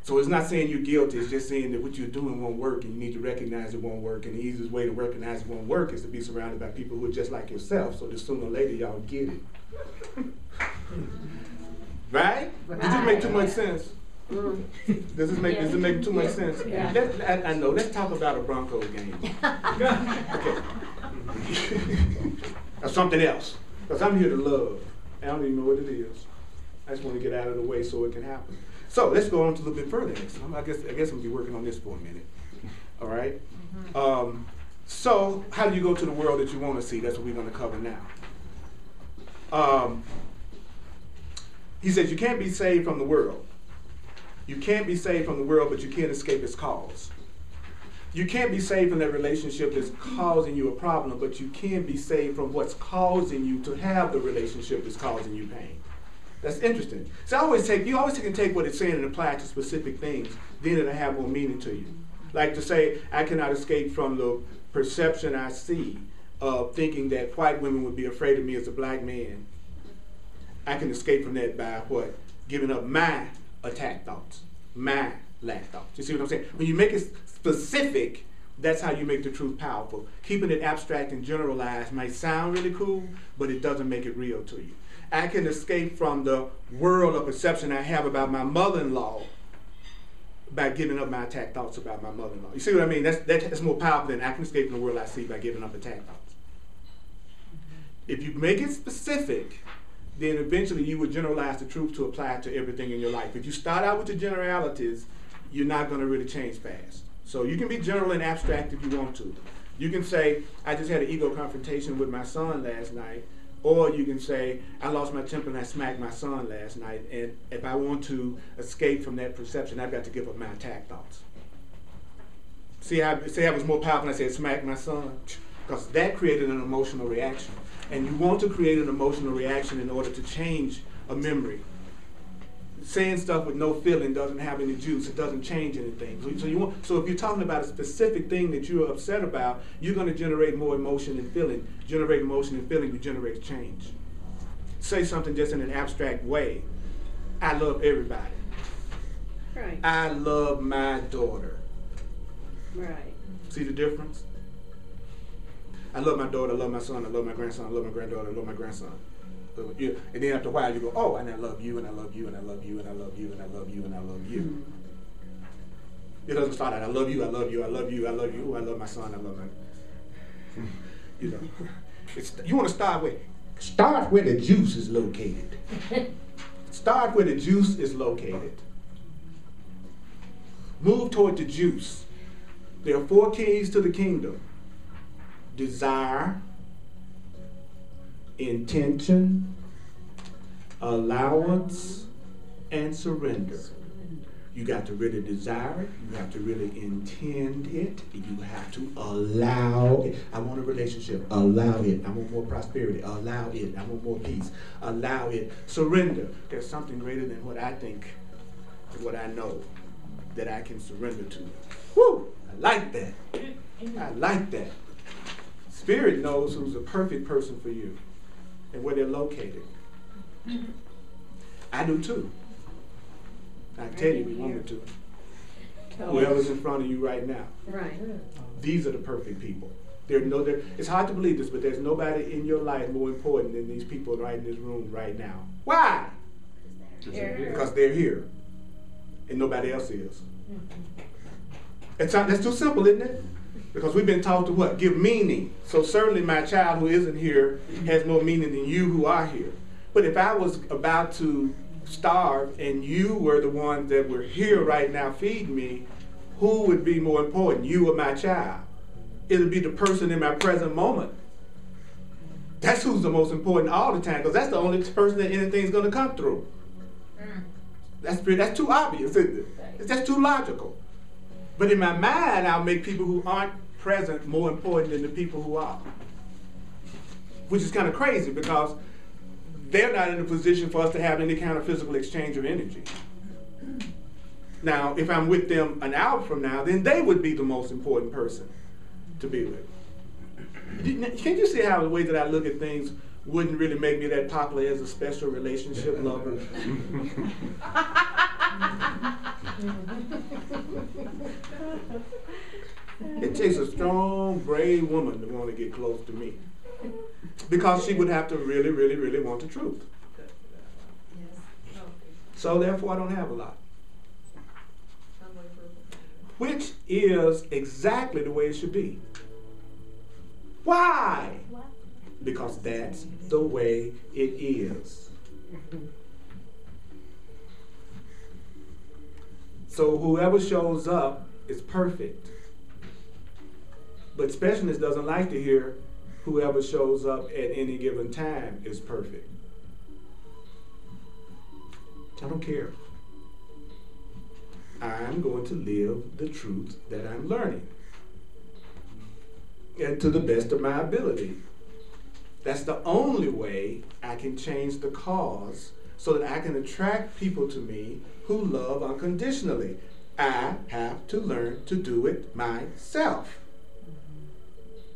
So it's not saying you're guilty, it's just saying that what you're doing won't work and you need to recognize it won't work. And the easiest way to recognize it won't work is to be surrounded by people who are just like yourself, so that sooner or later y'all get it. Right? Does this make too much sense? Does it make too much sense? Yeah. I know, let's talk about a Bronco game. Okay. Or something else. Because I'm here to love. I don't even know what it is. I just want to get out of the way so it can happen. So let's go on to a little bit further next time. I guess I'm going to be working on this for a minute. All right? So how do you go to the world that you want to see? That's what we're going to cover now. He says you can't be saved from the world. You can't be saved from the world, but you can't escape its cause. You can't be saved from that relationship that's causing you a problem, but you can be saved from what's causing you to have the relationship that's causing you pain. That's interesting. So you always can take what it's saying and apply it to specific things, then it'll have more meaning to you. Like to say, I cannot escape from the perception I see of thinking that white women would be afraid of me as a black man. I can escape from that by what? Giving up my attack thoughts, my lack thoughts. You see what I'm saying? When you make it specific, that's how you make the truth powerful. Keeping it abstract and generalized might sound really cool, but it doesn't make it real to you. I can escape from the world of perception I have about my mother-in-law by giving up my attack thoughts about my mother-in-law. You see what I mean? That's more powerful than I can escape from the world I see by giving up attack thoughts. If you make it specific, then eventually you would generalize the truth to apply it to everything in your life. If you start out with the generalities, you're not going to really change fast. So you can be general and abstract if you want to. You can say, I just had an ego confrontation with my son last night. Or you can say, I lost my temper and I smacked my son last night. And if I want to escape from that perception, I've got to give up my attack thoughts. See how I was more powerful when I said smack my son? Because that created an emotional reaction. And you want to create an emotional reaction in order to change a memory. Saying stuff with no feeling doesn't have any juice. It doesn't change anything. So if you're talking about a specific thing that you're upset about, you're going to generate more emotion and feeling. Generate emotion and feeling, you generate change. Say something just in an abstract way. I love everybody. Right. I love my daughter. Right. See the difference? I love my daughter, I love my son, I love my grandson, I love my granddaughter, I love my grandson. And then after a while you go, oh, and I love you, and I love you, and I love you, and I love you, and I love you, and I love you. Mm-hmm. It doesn't start out, I love you, I love you, I love you, I love you, I love my son, I love my... You want to start where the juice is located. Start where the juice is located. Move toward the juice. There are 4 keys to the kingdom. Desire, intention, allowance, and surrender. You got to really desire it. You have to really intend it. You have to allow it. I want a relationship. Allow it. I want more prosperity. Allow it. I want more peace. Allow it. Surrender. There's something greater than what I think and what I know that I can surrender to. Woo! I like that. I like that. Spirit knows who's the perfect person for you and where they're located. I do too. I tell you if you want me to. Whoever's in front of you right now. Right. These are the perfect people. It's hard to believe this, but there's nobody in your life more important than these people right in this room right now. Why? Because they're here. And nobody else is. That's too simple, isn't it? Because we've been taught to what? Give meaning. So certainly my child who isn't here has more meaning than you who are here. But if I was about to starve and you were the ones that were here right now feeding me, who would be more important, you or my child? It would be the person in my present moment. That's who's the most important all the time, because that's the only person that anything's going to come through. That's too obvious, isn't it? It's just too logical. But in my mind, I'll make people who aren't present more important than the people who are. Which is kind of crazy because they're not in a position for us to have any kind of physical exchange of energy. Now, if I'm with them an hour from now, then they would be the most important person to be with. Can't you see how the way that I look at things wouldn't really make me that popular as a special relationship lover? It takes a strong, brave woman to want to get close to me. Because she would have to really, really, really want the truth. So therefore I don't have a lot. Which is exactly the way it should be. Why? Because that's the way it is. So whoever shows up is perfect. But specialness doesn't like to hear whoever shows up at any given time is perfect. I don't care. I'm going to live the truth that I'm learning. And to the best of my ability. That's the only way I can change the cause so that I can attract people to me who love unconditionally. I have to learn to do it myself.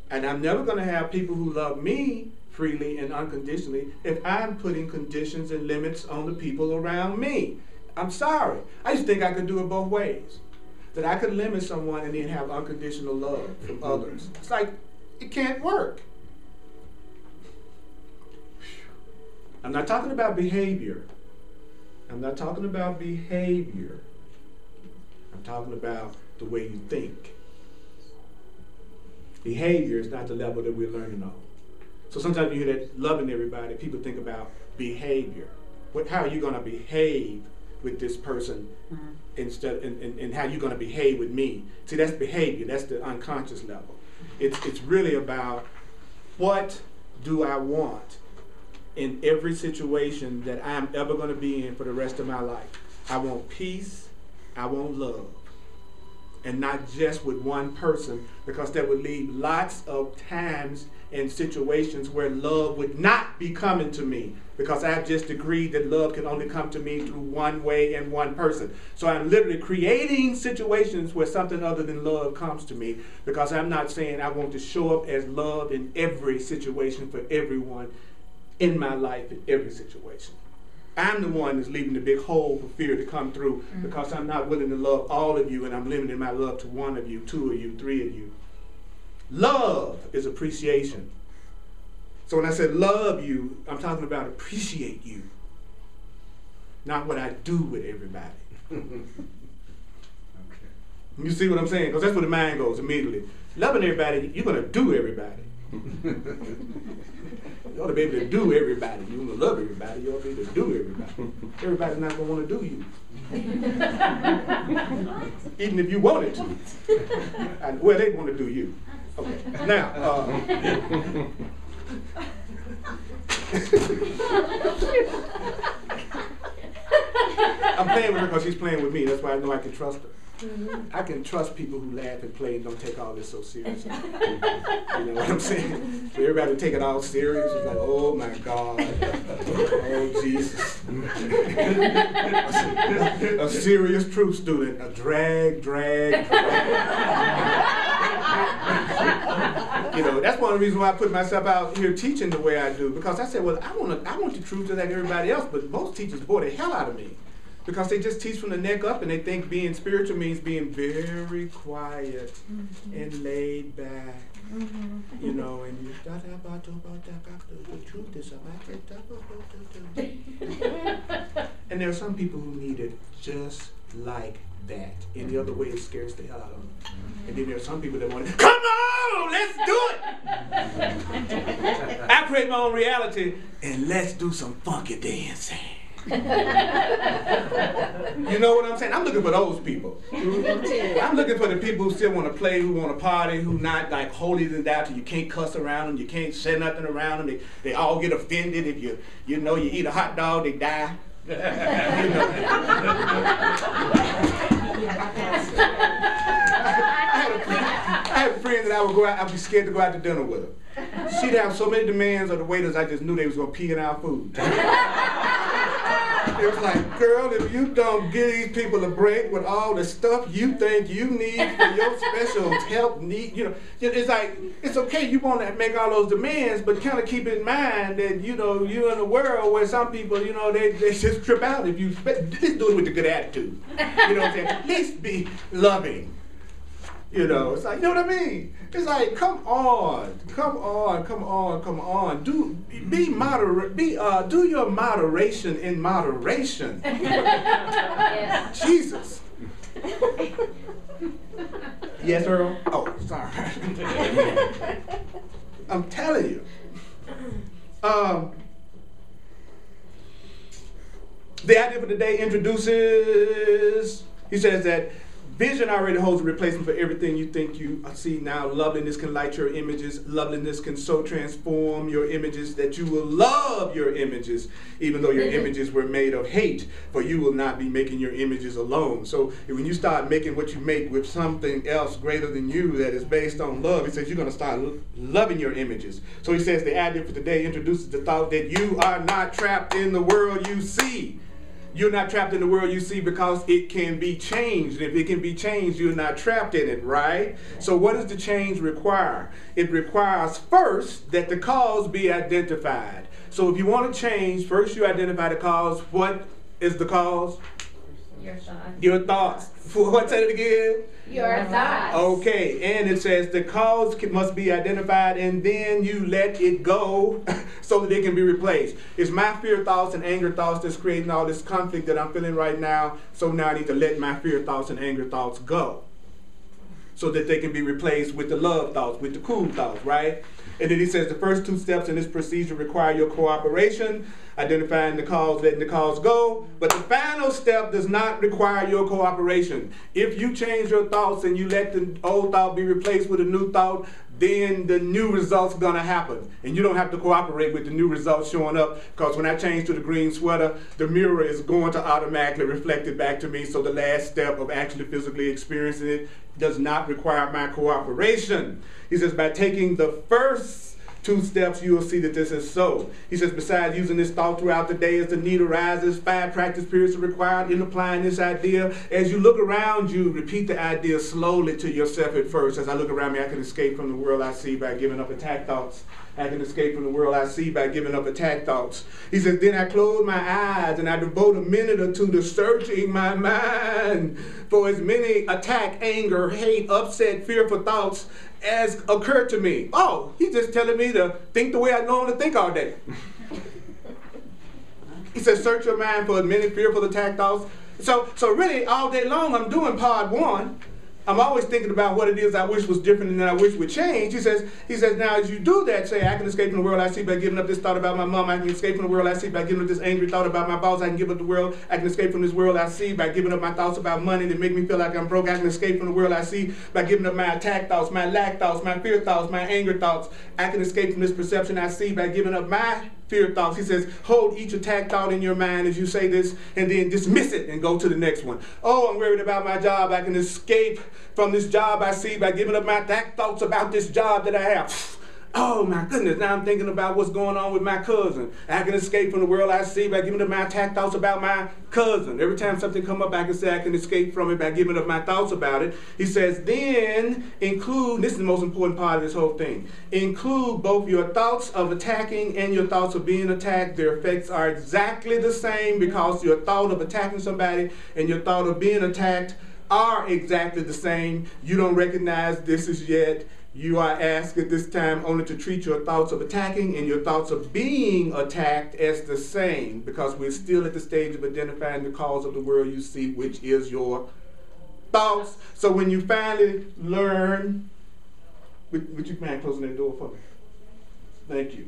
And I'm never going to have people who love me freely and unconditionally if I'm putting conditions and limits on the people around me. I'm sorry. I used to think I could do it both ways. That I could limit someone and then have unconditional love from others. It's like, it can't work. I'm not talking about behavior. I'm not talking about behavior. I'm talking about the way you think. Behavior is not the level that we're learning on. So sometimes you hear that loving everybody, people think about behavior. How are you going to behave with this person instead, and how you're going to behave with me? See, that's behavior. That's the unconscious level. It's really about what do I want in every situation that I'm ever going to be in for the rest of my life. I want peace. I want love. And not just with one person, because that would leave lots of times and situations where love would not be coming to me, because I've just agreed that love can only come to me through one way and one person. So I'm literally creating situations where something other than love comes to me, because I'm not saying I want to show up as love in every situation for everyone in my life in every situation. I'm the one that's leaving the big hole for fear to come through, because I'm not willing to love all of you, and I'm limiting my love to one of you, two of you, three of you. Love is appreciation. So when I said love you, I'm talking about appreciate you, not what I do with everybody. Okay. You see what I'm saying? Because that's where the mind goes immediately. Loving everybody, you're going to do everybody. You ought to be able to do everybody. You want to love everybody, you ought to be able to do everybody. Everybody's not going to want to do you. Even if you wanted to. Well, they want to do you. Okay. Now, I'm playing with her because she's playing with me. That's why I know I can trust her. I can trust people who laugh and play and don't take all this so seriously. You know what I'm saying? So everybody take it all serious. It's like, oh my God. Oh Jesus. A serious truth student. A drag. You know, that's one of the reasons why I put myself out here teaching the way I do. Because I said, well, I want the truth just like everybody else, but most teachers bore the hell out of me. Because they just teach from the neck up, and they think being spiritual means being very quiet and laid back. You know, and you the truth is and there are some people who need it just like that. And the other way it scares the hell out of them. And then there are some people that want to, come on, let's do it! I create my own reality, and let's do some funky dancing. You know what I'm saying? I'm looking for those people. I'm looking for the people who still want to play, who want to party, who not like holier than thou, you can't cuss around them, you can't say nothing around them. They all get offended if you eat a hot dog, they die. You know. I had a friend that I'd be scared to go out to dinner with her. She'd have so many demands of the waiters, I just knew they was going to pee in our food. It was like, girl, if you don't give these people a break with all the stuff you think you need for your special help need, you know, it's like, it's okay, you want to make all those demands, but kind of keep in mind that, you know, you're in a world where some people, you know, they just trip out if you, just do it with a good attitude. You know what I'm saying? At least be loving. You know, it's like, you know what I mean? It's like, come on. Do your moderation in moderation. Yes. Jesus. Yes, Earl? Oh, sorry. I'm telling you. The idea for today introduces, he says that Vision already holds a replacement for everything you think you see now. Loveliness can light your images. Loveliness can so transform your images that you will love your images, even though your images were made of hate, for you will not be making your images alone. So when you start making what you make with something else greater than you that is based on love, he says you're going to start loving your images. So he says the idea for today introduces the thought that you are not trapped in the world you see. You're not trapped in the world you see because it can be changed. If it can be changed, you're not trapped in it, right? So what does the change require? It requires first that the cause be identified. So if you want to change, first you identify the cause. What is the cause? Your thoughts. Your thoughts. What, say it again? Your thoughts. Okay, and it says the cause must be identified, and then you let it go so that it can be replaced. It's my fear thoughts and anger thoughts that's creating all this conflict that I'm feeling right now, so now I need to let my fear thoughts and anger thoughts go so that they can be replaced with the love thoughts, with the cool thoughts, right? And then he says the first two steps in this procedure require your cooperation, identifying the cause, letting the cause go. But the final step does not require your cooperation. If you change your thoughts and you let the old thought be replaced with a new thought, then the new results are going to happen. And you don't have to cooperate with the new results showing up, because when I change to the green sweater, the mirror is going to automatically reflect it back to me. So the last step of actually physically experiencing it does not require my cooperation. He says by taking the first two steps, you will see that this is so. He says, besides using this thought throughout the day as the need arises, 5 practice periods are required in applying this idea. As you look around you, repeat the idea slowly to yourself at first. As I look around me, I can escape from the world I see by giving up attack thoughts. I can escape from the world I see by giving up attack thoughts. He says, then I close my eyes and I devote a minute or two to searching my mind for as many attack, anger, hate, upset, fearful thoughts as occur to me. Oh, he's just telling me to think the way I normally think all day. He says, search your mind for as many fearful attack thoughts. So really, all day long, I'm doing part 1. I'm always thinking about what it is I wish was different and that I wish would change. He says, now as you do that, say, I can escape from the world I see by giving up this thought about my mom. I can escape from the world I see by giving up this angry thought about my boss. I can give up the world. I can escape from this world I see by giving up my thoughts about money that make me feel like I'm broke. I can escape from the world I see by giving up my attack thoughts, my lack thoughts, my fear thoughts, my anger thoughts. I can escape from this perception I see by giving up my fear thoughts. He says, hold each attack thought in your mind as you say this, and then dismiss it and go to the next one. Oh, I'm worried about my job. I can escape from this job I see by giving up my attack thoughts about this job that I have. Oh my goodness, now I'm thinking about what's going on with my cousin. I can escape from the world I see by giving up my attack thoughts about my cousin. Every time something comes up, I can say I can escape from it by giving up my thoughts about it. He says, then include, this is the most important part of this whole thing, include both your thoughts of attacking and your thoughts of being attacked. Their effects are exactly the same, because your thought of attacking somebody and your thought of being attacked are exactly the same. You don't recognize this as yet. You are asked at this time only to treat your thoughts of attacking and your thoughts of being attacked as the same, because we're still at the stage of identifying the cause of the world you see, which is your thoughts. So when you finally learn, would you mind closing that door for me? Thank you.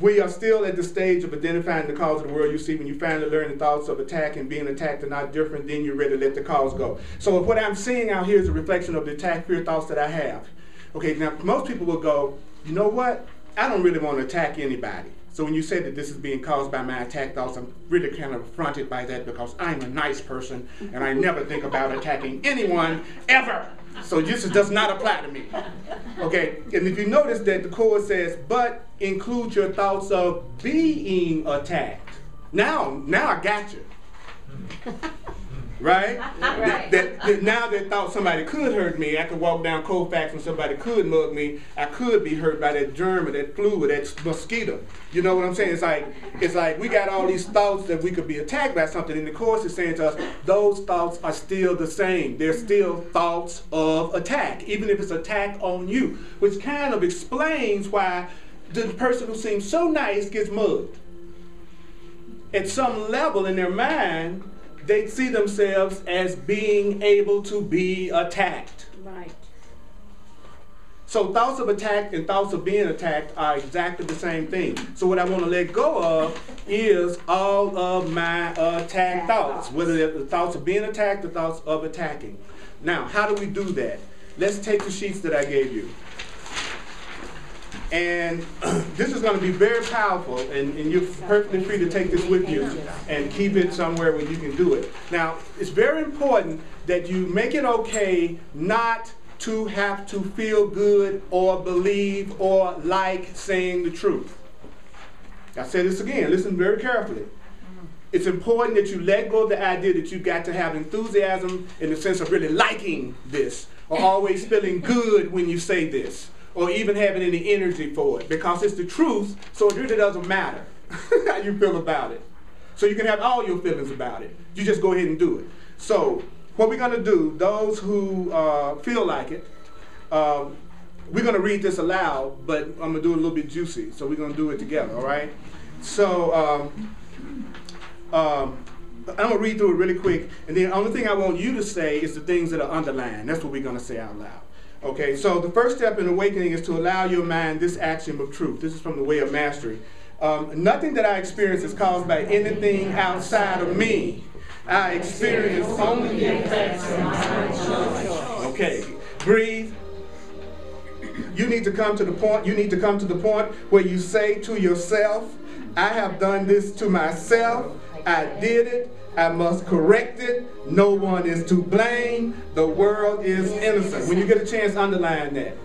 We are still at the stage of identifying the cause of the world you see. When you finally learn the thoughts of attack and being attacked are not different, then you're ready to let the cause go. So what I'm seeing out here is a reflection of the attack fear thoughts that I have. Okay, now most people will go, you know what? I don't really want to attack anybody. So when you say that this is being caused by my attack thoughts, I'm really kind of affronted by that, because I'm a nice person and I never think about attacking anyone ever. So this does not apply to me. Okay, and if you notice that the Course says, but include your thoughts of being attacked. Now I got you. Right? Right. Now that thought somebody could hurt me, I could walk down Colfax and somebody could mug me, I could be hurt by that germ or that flu or that mosquito. You know what I'm saying? It's like we got all these thoughts that we could be attacked by something, and the Course is saying to us, those thoughts are still the same. They're still thoughts of attack, even if it's attack on you, which kind of explains why the person who seems so nice gets mugged. At some level in their mind, they see themselves as being able to be attacked. Right. So thoughts of attack and thoughts of being attacked are exactly the same thing. So what I want to let go of is all of my attack thoughts, whether they're the thoughts of being attacked, the thoughts of attacking. Now, how do we do that? Let's take the sheets that I gave you. And this is going to be very powerful, and you're perfectly free to take this with you and keep it somewhere where you can do it. Now, it's very important that you make it okay not to have to feel good or believe or like saying the truth. I'll say this again, listen very carefully. It's important that you let go of the idea that you've got to have enthusiasm in the sense of really liking this, or always feeling good when you say this, or even having any energy for it, because it's the truth, so it really doesn't matter how you feel about it. So you can have all your feelings about it. You just go ahead and do it. So what we're going to do, those who feel like it, we're going to read this aloud, but I'm going to do it a little bit juicy, so we're going to do it together, all right? So I'm going to read through it really quick, and then the only thing I want you to say is the things that are underlined. That's what we're going to say out loud. Okay, so the first step in awakening is to allow your mind this axiom of truth. This is from the Way of Mastery. Nothing that I experience is caused by anything outside of me. I experience only the effects of my choice. Okay, breathe. You need to come to the point. You need to come to the point where you say to yourself, I have done this to myself. I did it. I must correct it. No one is to blame. The world is innocent. When you get a chance, underline that.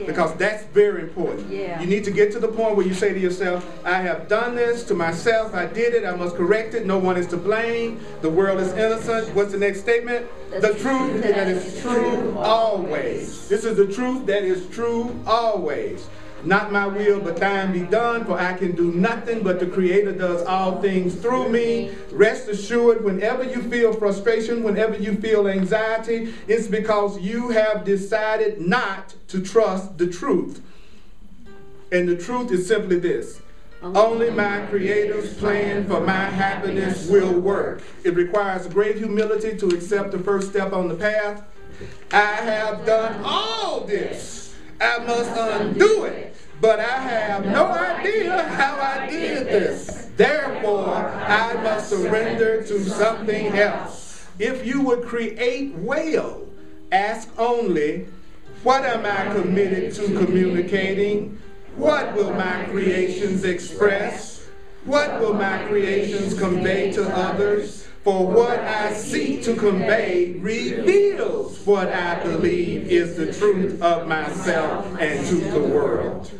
Because that's very important. You need to get to the point where you say to yourself, I have done this to myself. I did it. I must correct it. No one is to blame. The world is innocent. What's the next statement? The truth that is true always. This is the truth that is true always. Not my will, but thine be done, for I can do nothing, but the Creator does all things through me. Rest assured, whenever you feel frustration, whenever you feel anxiety, it's because you have decided not to trust the truth. And the truth is simply this. Only my Creator's plan for my happiness will work. It requires great humility to accept the first step on the path. I have done all this. I must undo it, but I have no idea how I did this. Therefore, I must surrender to something else. If you would create well, ask only, what am I committed to communicating? What will my creations express? What will my creations convey to others? For what I seek to convey reveals what I believe is the truth of myself and to the world.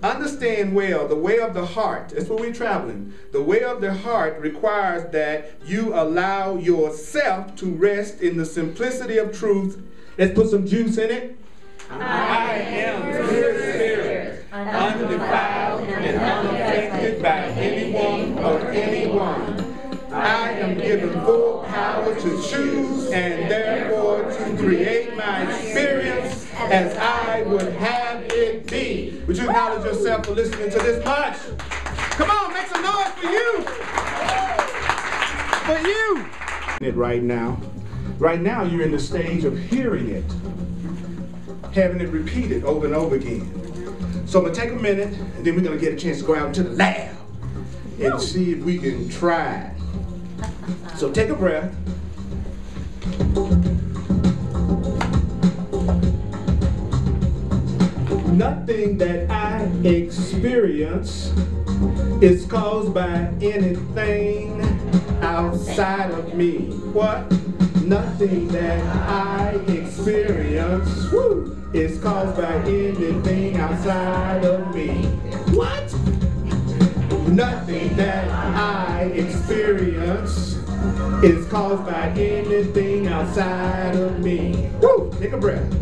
Understand well, the way of the heart, that's where we're traveling. The way of the heart requires that you allow yourself to rest in the simplicity of truth. Let's put some juice in it. I am pure spirit, undefiled and unaffected by anyone or anyone. I am given full power to choose and therefore to create my experience as I would have it be. Would you acknowledge yourself for listening to this much? Come on, make some noise for you. For you. Right now. Right now you're in the stage of hearing it, having it repeated over and over again. So I'm going to take a minute and then we're going to get a chance to go out into the lab and see if we can try. So take a breath. Nothing that I experience is caused by anything outside of me. What? Nothing that I experience is caused by anything outside of me. What? Nothing that I experience is caused by anything outside of me. Woo! Take a breath.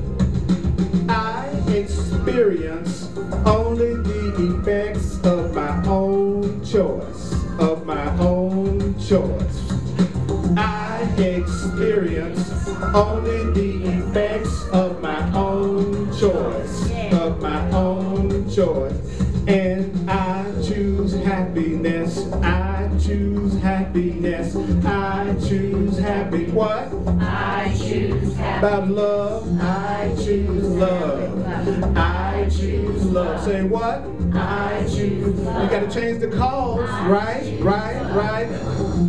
I experience only the effects of my own choice. Of my own choice. I experience only the effects of my own choice. Of my own choice. And I choose happiness. I choose happiness. I choose happy. What? I choose happiness. About love. I choose love. love. Say what? I choose love. You got to change the cause. Right.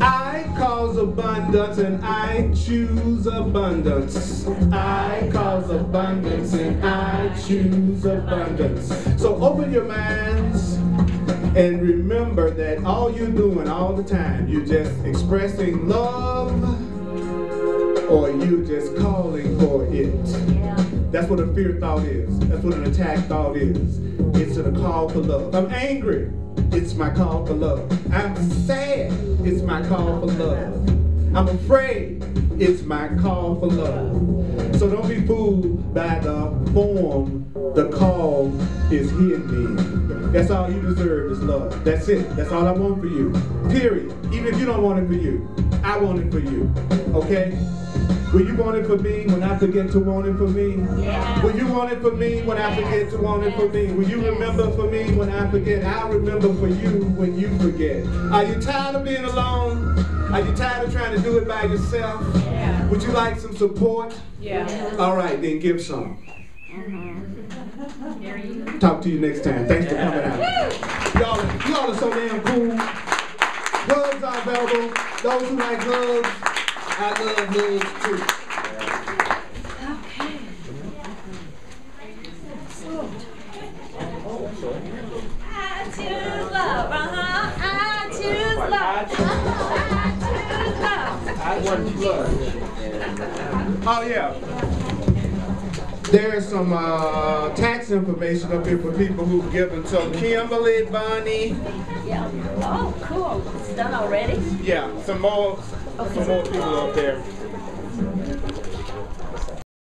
I cause abundance and I choose abundance. I cause abundance and I choose abundance. So open your minds and remember that all you're doing all the time, you're just expressing love or you're just calling for it. That's what a fear thought is. That's what an attack thought is. It's a call for love. I'm angry. It's my call for love. I'm sad. It's my call for love. I'm afraid. It's my call for love. So don't be fooled by the form the call is hidden in. That's all you deserve is love. That's it. That's all I want for you. Period. Even if you don't want it for you, I want it for you. Okay? Will you want it for me when I forget to want it for me? Yeah. Will you want it for me when I forget to want it for me? Will you remember for me when I forget? I'll remember for you when you forget. Are you tired of being alone? Are you tired of trying to do it by yourself? Yeah. Would you like some support? Yeah. All right, then give some. There you go. Talk to you next time. Thanks for coming out. Y'all are so damn cool. Hugs are available. Those who like hugs, I love hugs too. I choose love. I choose love. I choose love. Oh yeah. There's some tax information up here for people who've given. So Kimberly, Bonnie. Yeah. Oh, cool. It's done already? Yeah, some more people up there.